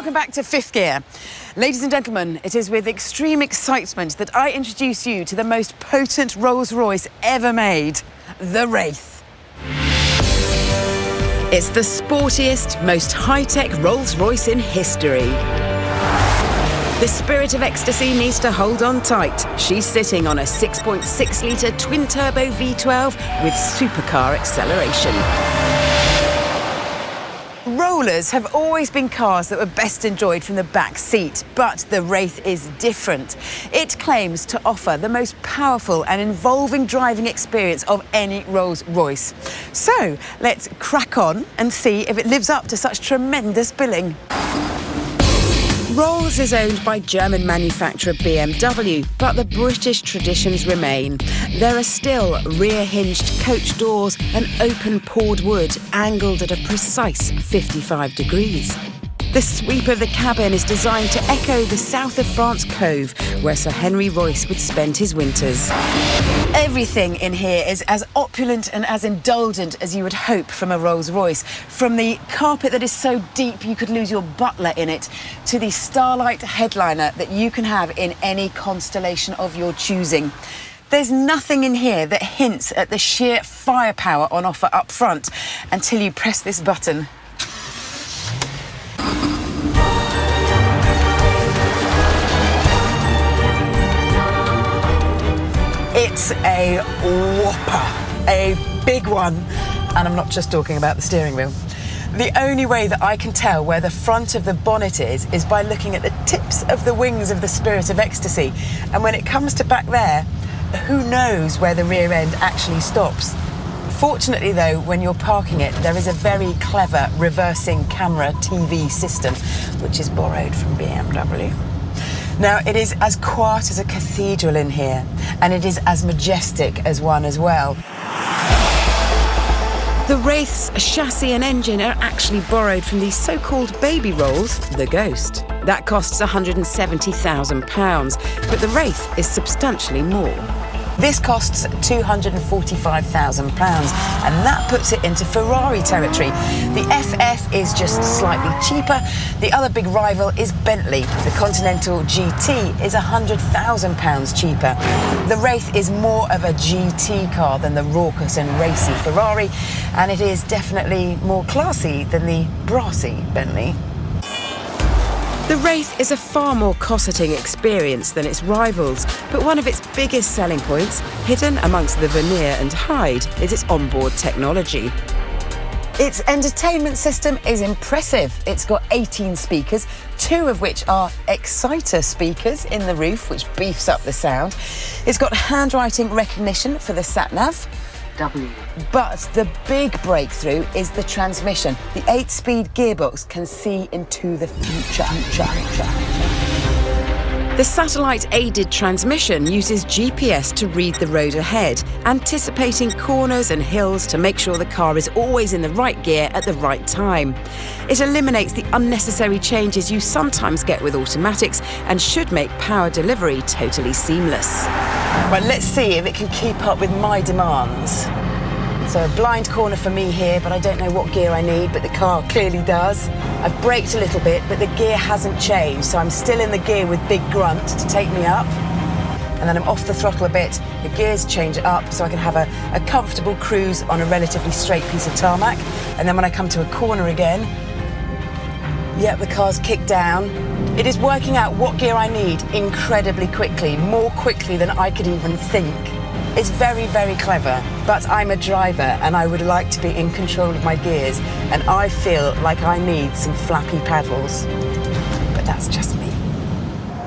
welcome back to Fifth Gear. Ladies and gentlemen, it is with extreme excitement that I introduce you to the most potent Rolls-Royce ever made, the Wraith. It's the sportiest, most high-tech Rolls-Royce in history. The spirit of ecstasy needs to hold on tight. She's sitting on a 6.6-litre twin-turbo V12 with supercar acceleration. Rollers have always been cars that were best enjoyed from the back seat, but the Wraith is different. It claims to offer the most powerful and involving driving experience of any Rolls-Royce. So let's crack on and see if it lives up to such tremendous billing. Rolls is owned by German manufacturer BMW, but the British traditions remain. There are still rear-hinged coach doors and open poured wood angled at a precise 55 degrees. The sweep of the cabin is designed to echo the south of France Cove, where Sir Henry Royce would spend his winters. Everything in here is as opulent and as indulgent as you would hope from a Rolls-Royce. From the carpet that is so deep you could lose your butler in it, to the starlight headliner that you can have in any constellation of your choosing. There's nothing in here that hints at the sheer firepower on offer up front until you press this button. It's a whopper, a big one, and I'm not just talking about the steering wheel. The only way that I can tell where the front of the bonnet is by looking at the tips of the wings of the Spirit of Ecstasy. And when it comes to back there, who knows where the rear end actually stops. Fortunately though, when you're parking it, there is a very clever reversing camera TV system, which is borrowed from BMW. Now, it is as quiet as a cathedral in here, and it is as majestic as one as well. The Wraith's chassis and engine are actually borrowed from the so-called baby Rolls, the Ghost. That costs £170,000, but the Wraith is substantially more. This costs £245,000, and that puts it into Ferrari territory. The FF is just slightly cheaper. The other big rival is Bentley. The Continental GT is £100,000 cheaper. The Wraith is more of a GT car than the raucous and racy Ferrari, and it is definitely more classy than the brassy Bentley. The Wraith is a far more cosseting experience than its rivals, but one of its biggest selling points, hidden amongst the veneer and hide, is its onboard technology. Its entertainment system is impressive. It's got 18 speakers, 2 of which are exciter speakers in the roof, which beefs up the sound. It's got handwriting recognition for the sat-nav. But the big breakthrough is the transmission. The 8-speed gearbox can see into the future. The satellite-aided transmission uses GPS to read the road ahead, anticipating corners and hills to make sure the car is always in the right gear at the right time. It eliminates the unnecessary changes you sometimes get with automatics and should make power delivery totally seamless. Well, let's see if it can keep up with my demands. So a blind corner for me here, but I don't know what gear I need, but the car clearly does. I've braked a little bit, but the gear hasn't changed, so I'm still in the gear with big grunt to take me up. And then I'm off the throttle a bit, the gears change up so I can have a comfortable cruise on a relatively straight piece of tarmac. And then when I come to a corner again, yep, the car's kicked down. It is working out what gear I need incredibly quickly, more quickly than I could even think. It's very, very clever, but I'm a driver and I would like to be in control of my gears, and I feel like I need some flappy paddles. But that's just me.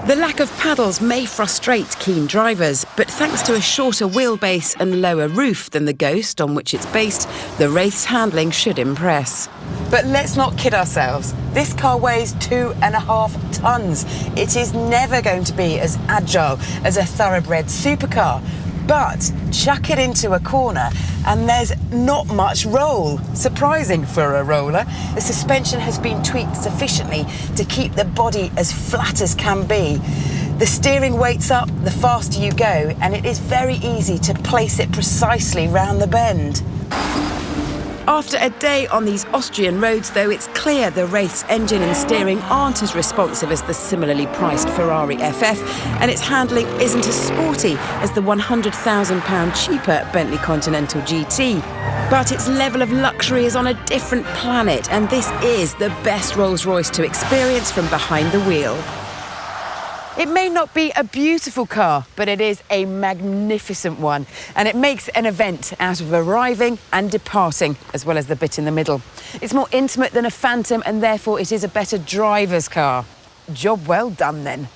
The lack of paddles may frustrate keen drivers, but thanks to a shorter wheelbase and lower roof than the Ghost on which it's based, the Wraith's handling should impress. But let's not kid ourselves. This car weighs 2.5 tons. It is never going to be as agile as a thoroughbred supercar. But chuck it into a corner and there's not much roll. Surprising for a roller. The suspension has been tweaked sufficiently to keep the body as flat as can be. The steering weights up the faster you go, and it is very easy to place it precisely round the bend. After a day on these Austrian roads, though, it's clear the Wraith's engine and steering aren't as responsive as the similarly priced Ferrari FF, and its handling isn't as sporty as the £100,000 cheaper Bentley Continental GT. But its level of luxury is on a different planet, and this is the best Rolls-Royce to experience from behind the wheel. It may not be a beautiful car, but it is a magnificent one, and it makes an event out of arriving and departing, as well as the bit in the middle. It's more intimate than a Phantom, and therefore it is a better driver's car. Job well done then.